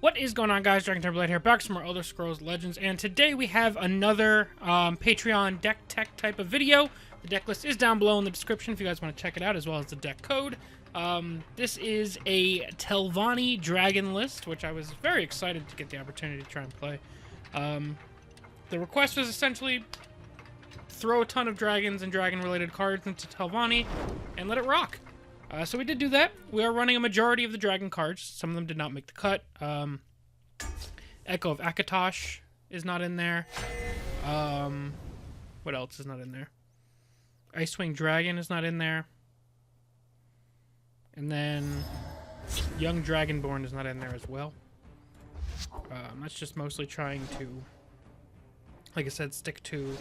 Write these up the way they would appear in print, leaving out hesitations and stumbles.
What is going on, guys? DragonTamerBlayde here, back with some more Elder Scrolls Legends, and today we have another Patreon deck tech type of video. The deck list is down below in the description if you guys want to check it out, as well as the deck code. This is a Telvanni dragon list, which I was very excited to get the opportunity to try and play. The request was essentially throw a ton of dragons and dragon-related cards into Telvanni and let it rock. So we did do that. We are running a majority of the dragon cards. Some of them did not make the cut. Echo of Akatosh is not in there. What else is not in there? Icewing Dragon is not in there. And then Young Dragonborn is not in there as well. That's just mostly trying to, like I said, stick to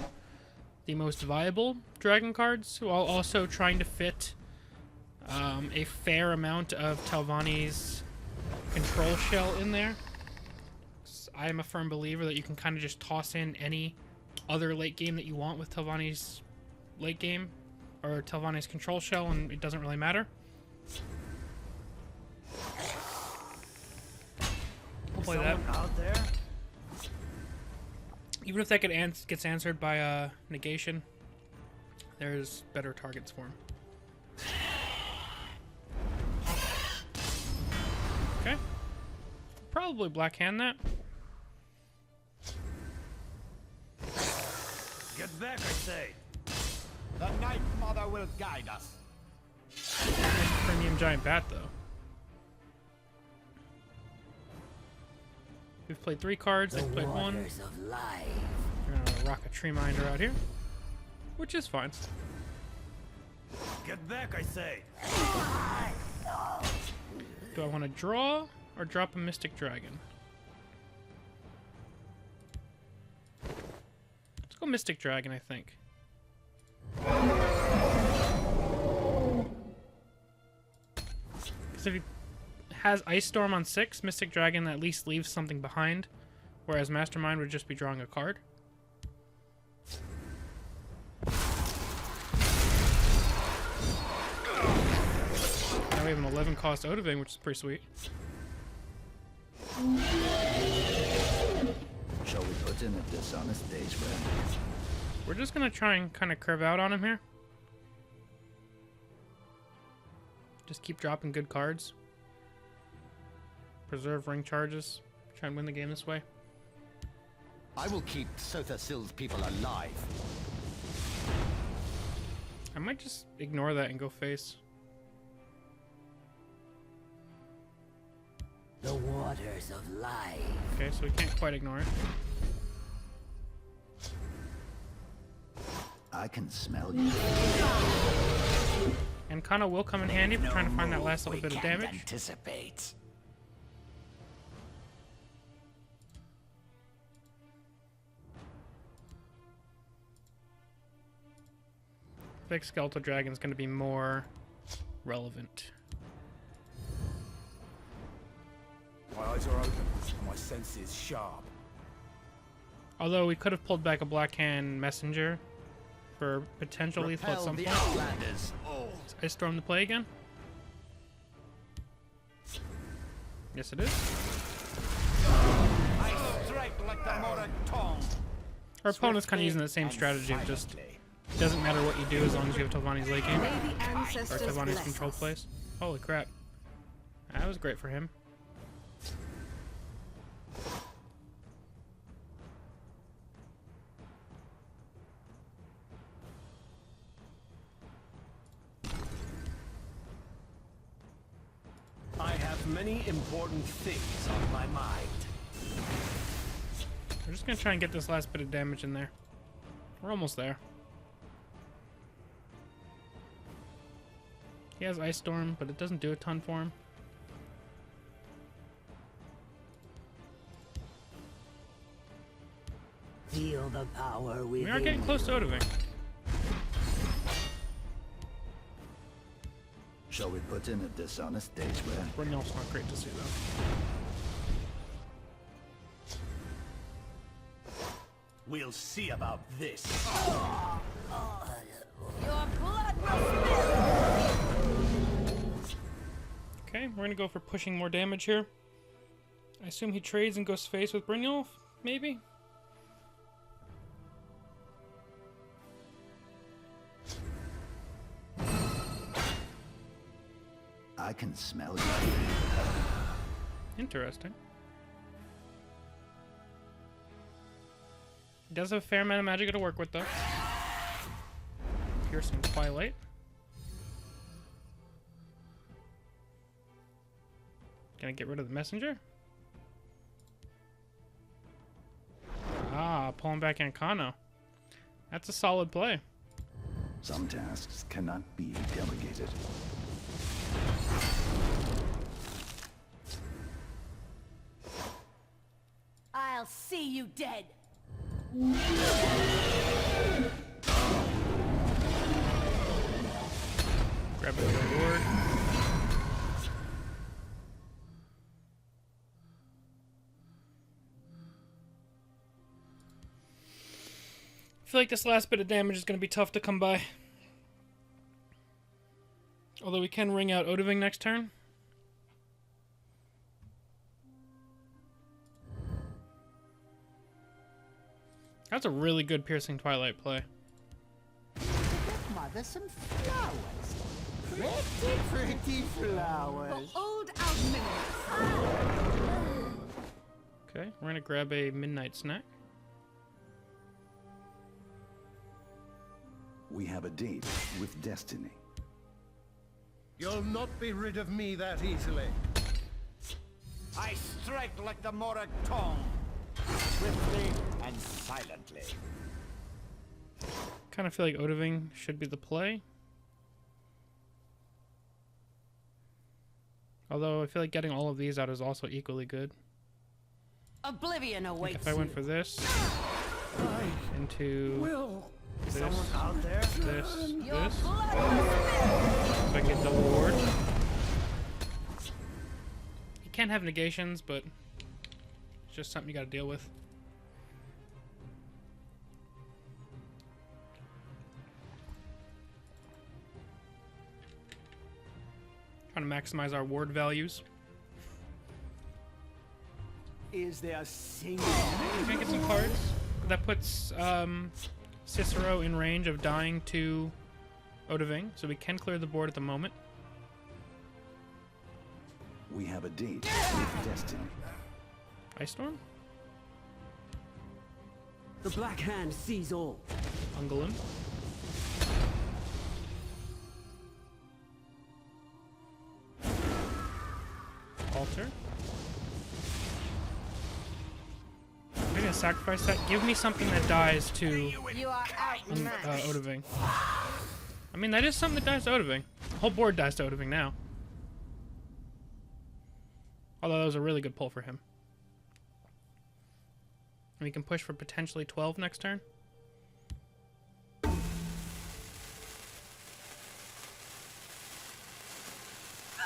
the most viable dragon cards, while also trying to fit a fair amount of Telvanni's control shell in there. I am a firm believer that you can kind of just toss in any other late game that you want with Telvanni's late game, or Telvanni's control shell, and it doesn't really matter. We'll play that. Out there? Even if that gets answered by a negation, there's better targets for him. Okay. Probably blackhand that. Get back, I say. The Night Mother will guide us. Nice premium giant bat, though. We've played 3 cards. They've played 1. We're gonna rock a Tree Minder out here, which is fine. Get back, I say. Do I want to draw or drop a Mystic Dragon? Let's go Mystic Dragon, I think. Because if he has Ice Storm on 6, Mystic Dragon at least leaves something behind, whereas Mastermind would just be drawing a card. Now we have an 11 cost Odoving, which is pretty sweet. Shall we put in a dishonest stage, friend? We're just gonna try and kind of curve out on him here. Just keep dropping good cards. Preserve ring charges. Try and win the game this way. I will keep Sothasil's people alive. I might just ignore that and go face. The waters of life. Okay, so we can't quite ignore it. I can smell you. And Kana will come in handy if we're trying to find that last little bit of damage. Anticipate. I think Skeletal Dragon is going to be more relevant. My eyes are open, my senses sharp. Although we could have pulled back a Blackhand Messenger for potential lethal at some point. Is Ice Storm to play again? Yes, it is. I strike like the Moran tongue. Our opponent's kind of using the same strategy of just, it doesn't matter what you do as long as you have Telvanni's late game. Or Telvanni's control plays. Holy crap. That was great for him. I have many important things on my mind. We're just going to try and get this last bit of damage in there. We're almost there. He has Ice Storm, but it doesn't do a ton for him. Feel the power within. We are getting close to Odoving. Shall we put in a dishonest stage, friend? Brynjolf's not great to see, though. We'll see about this. Your blood will spill. Okay, we're going to go for pushing more damage here. I assume he trades and goes face with Brynjolf, maybe? I can smell you. Interesting. He does have a fair amount of magic to work with, though. Piercing Twilight. Gonna get rid of the messenger? Ah, pulling back Ancano. That's a solid play. Some tasks cannot be delegated. I'll see you dead. Grab a reward. I feel like this last bit of damage is going to be tough to come by. Although we can ring out Odoving next turn. That's a really good Piercing Twilight play. Mother, some flowers. Pretty flowers. Old out Okay, we're going to grab a Midnight Snack. We have a date with destiny. You'll not be rid of me that easily. I strike like the Morag tongue, swiftly and silently. Kind of feel like Odoving should be the play. Although I feel like getting all of these out is also equally good. Oblivion Like awaits if I went for this into this, Out there? this, Your this, blood will spill. so I get double ward. You can have negations, but it's just something you got to deal with. Trying to maximize our ward values. Is there a single... We're gonna get some cards. That puts Cicero in range of dying to Odoving, so we can clear the board at the moment. We have a date with destiny. Ice Storm? The Black Hand sees all. Ungolem. Altar. I'm gonna sacrifice that. Give me something that dies to You are outmatched. Odoving. I mean, that is something that dies to Odoving. The whole board dies to Odoving now. Although that was a really good pull for him. And we can push for potentially 12 next turn.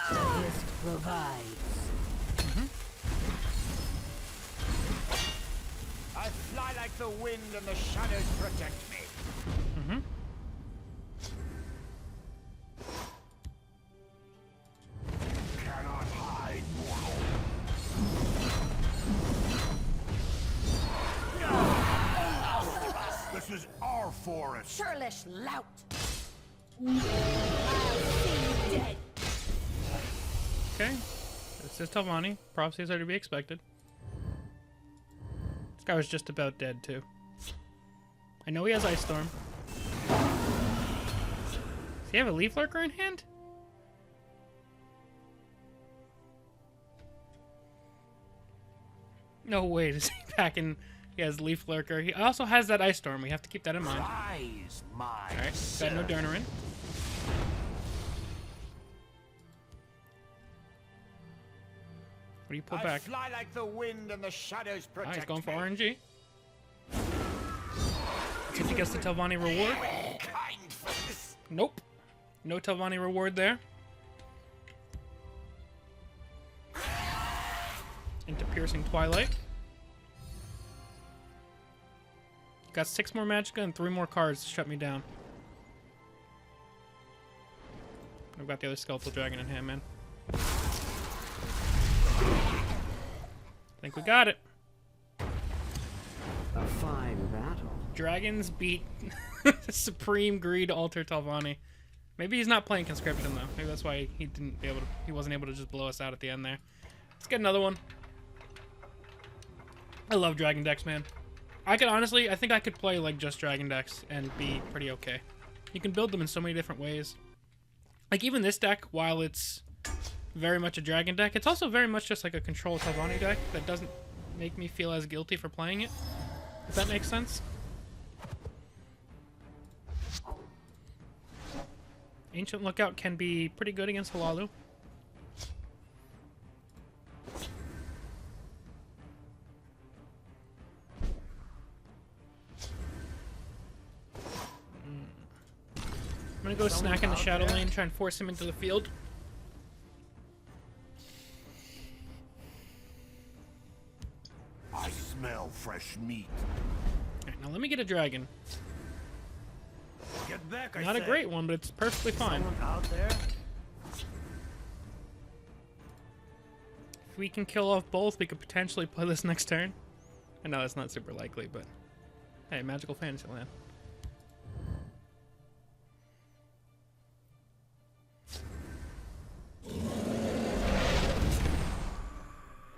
Decklist provides. I fly like the wind and the shadows protect me. Mm-hmm. Cannot hide, mortal. This is our forest. Churlish lout. I'll see you dead. Okay. This is Telvanni. Prophecies are to be expected. This guy was just about dead, too. I know he has Ice Storm. Does he have a Leaf Lurker in hand? No way does he pack in. He has Leaf Lurker. He also has that Ice Storm. We have to keep that in mind. Rise, my Alright, got no Durnerin. What do you pull I back? fly like the wind and the shadows Ah, protect he's going for me. RNG. See if he gets the Telvanni reward. Kind face. Nope. No Telvanni reward there. Into Piercing Twilight. Got 6 more Magicka and 3 more cards to shut me down. I've got the other Skeletal Dragon in hand, man. think we got it. A fine battle. Dragons beat Supreme Greed Alter Telvanni. Maybe he's not playing Conscription though. Maybe that's why he wasn't able to just blow us out at the end there. Let's get another one. I love Dragon decks, man. I think I could play like just Dragon decks and be pretty okay. You can build them in so many different ways. Like even this deck, while it's very much a Dragon deck, it's also very much just like a Control Telvanni deck that doesn't make me feel as guilty for playing it. If that makes sense. Ancient Lookout can be pretty good against Halalu. I'm gonna go snack in the shadow lane, try and force him into the field. I smell fresh meat. Alright, now let me get a dragon. Get back, Not a great one, but it's perfectly fine. Someone out there? If we can kill off both, we could potentially play this next turn. I know that's not super likely, but hey, Magical Fantasyland.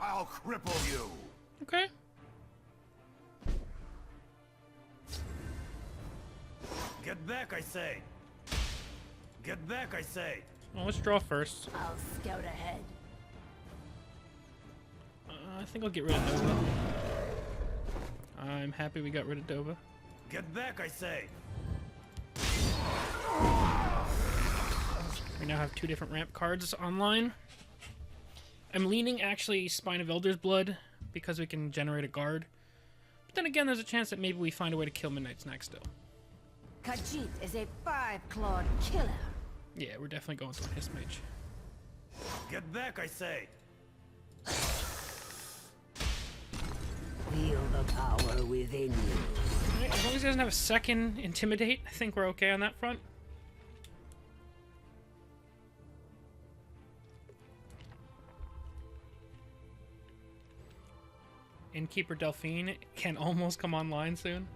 I'll cripple you. Okay. Get back, I say. Get back, I say. Well, let's draw first. I'll scout ahead. I think I'll get rid of Dova. I'm happy we got rid of Dova. Get back, I say. We now have 2 different ramp cards online. I'm leaning actually Spine of Elder's Blood because we can generate a guard. But then again, there's a chance that maybe we find a way to kill Midnight's next still. Khajiit is a 5-clawed killer. Yeah, we're definitely going to His Mage. Get back, I say. Feel the power within you. Alright, as long as he doesn't have a second Intimidate, I think we're okay on that front. Innkeeper Delphine can almost come online soon.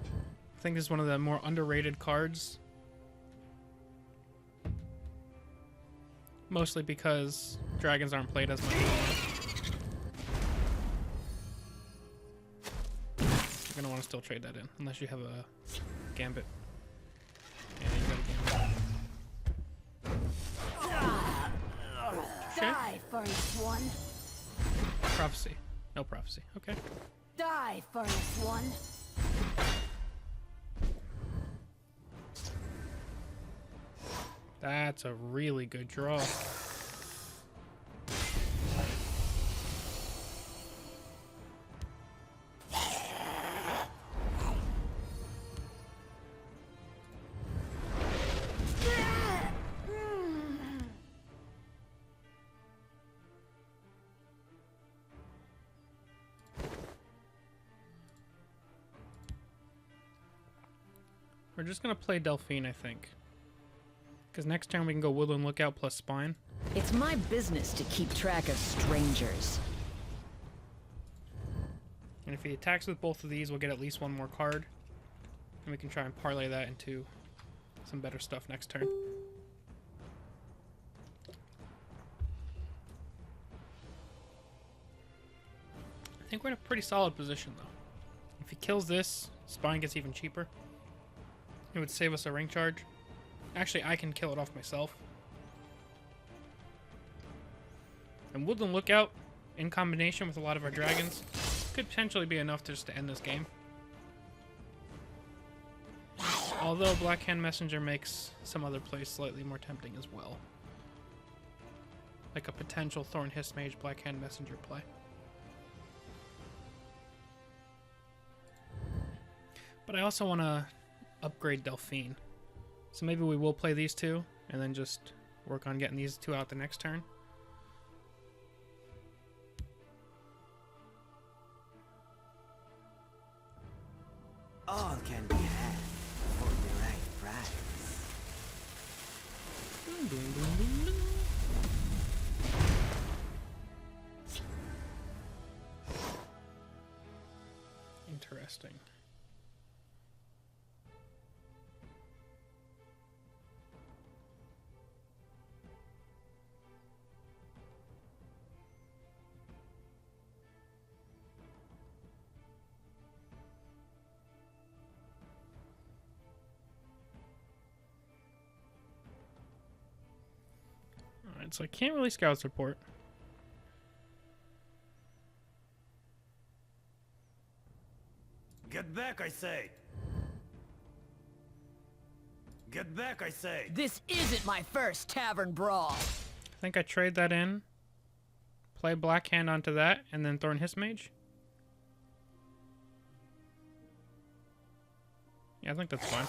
I think this is one of the more underrated cards. Mostly because dragons aren't played as much anymore. You're gonna want to still trade that in, unless you have a Gambit. Yeah, you got a Gambit. Die, Furnace One. Prophecy. No prophecy. Okay. Die, Furnace One. That's a really good draw. We're just gonna play Delphine, I think. Because next turn we can go Woodland Lookout plus Spine. It's my business to keep track of strangers. And if he attacks with both of these, we'll get at least one more card. And we can try and parlay that into some better stuff next turn. I think we're in a pretty solid position, though. If he kills this, Spine gets even cheaper. It would save us a ring charge. Actually, I can kill it off myself. And Woodland Lookout, in combination with a lot of our dragons, could potentially be enough just to end this game. Although Black Hand Messenger makes some other plays slightly more tempting as well. Like a potential Thorn Hiss Mage Black Hand Messenger play. But I also want to upgrade Delphine. So maybe we will play these two, and then just work on getting these two out the next turn. All can be had for the right price. Interesting. Alright, so I can't really scout support. Get back, I say! Get back, I say! This isn't my first tavern brawl. I think I trade that in, play Black Hand onto that, and then throw in Hiss Mage. Yeah, I think that's fine.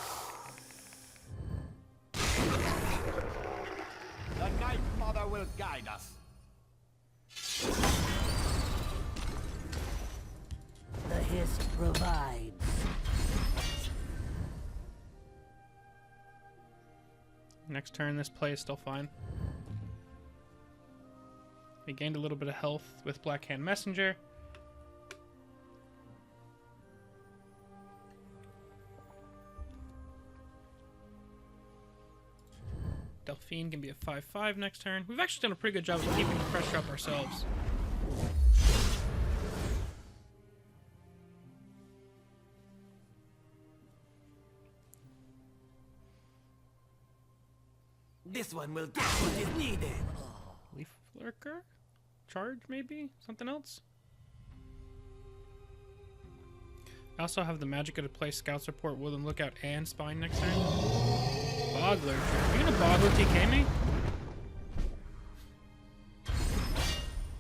The Night Mother will guide us. The hiss provides. Next turn, this play is still fine. We gained a little bit of health with Black Hand Messenger. Delphine can be a 5/5 next turn. We've actually done a pretty good job of keeping the pressure up ourselves. This one will get what is needed. Leaf Lurker? Charge, maybe? Something else? I also have the magic to play Scout Support, Woodland Lookout, and Spine next turn. Bog Lurker. Are you gonna Bog TK me?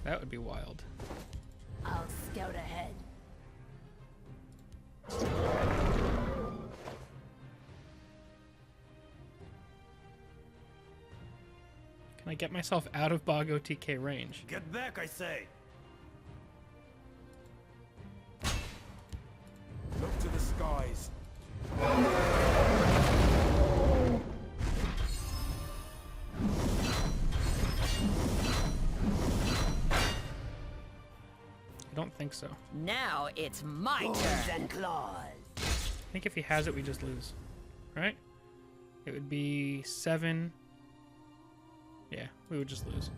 That would be wild. I'll scout ahead. Can I get myself out of Bog TK range? Get back, I say! Look to the skies. I don't think so. Now it's my Claws turn. and claws. I think if he has it, we just lose. Right? It would be 7. Yeah, we would just lose.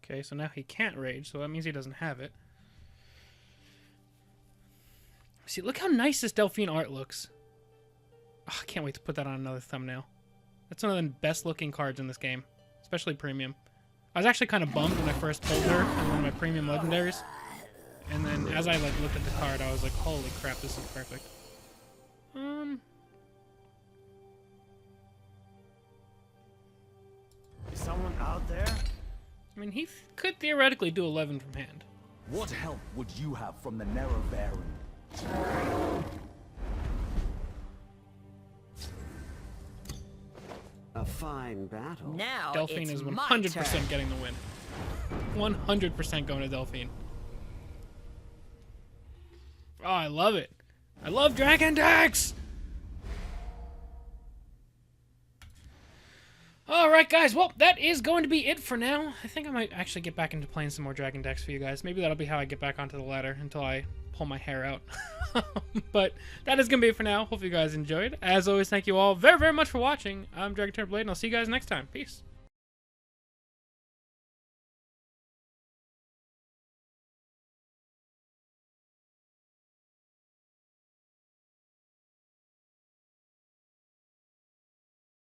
Okay, so now he can't rage, so that means he doesn't have it. See, look how nice this Delphine art looks. Oh, I can't wait to put that on another thumbnail. That's one of the best looking cards in this game, especially premium. I was actually kind of bummed when I first pulled her in one of my premium legendaries. And then as I looked at the card, I was like, holy crap, this is perfect. Is someone out there? I mean, he could theoretically do 11 from hand. What help would you have from the Nerevarine? A fine battle. Now Delphine it's is my 100% turn. getting the win. 100% going to Delphine. Oh, I love it. I love Dragon decks! Alright guys, well, that is going to be it for now. I think I might actually get back into playing some more Dragon decks for you guys. Maybe that'll be how I get back onto the ladder until I pull my hair out. But that is going to be it for now. Hope you guys enjoyed. As always, thank you all very, very much for watching. I'm DragonTamerBlayde, and I'll see you guys next time. Peace.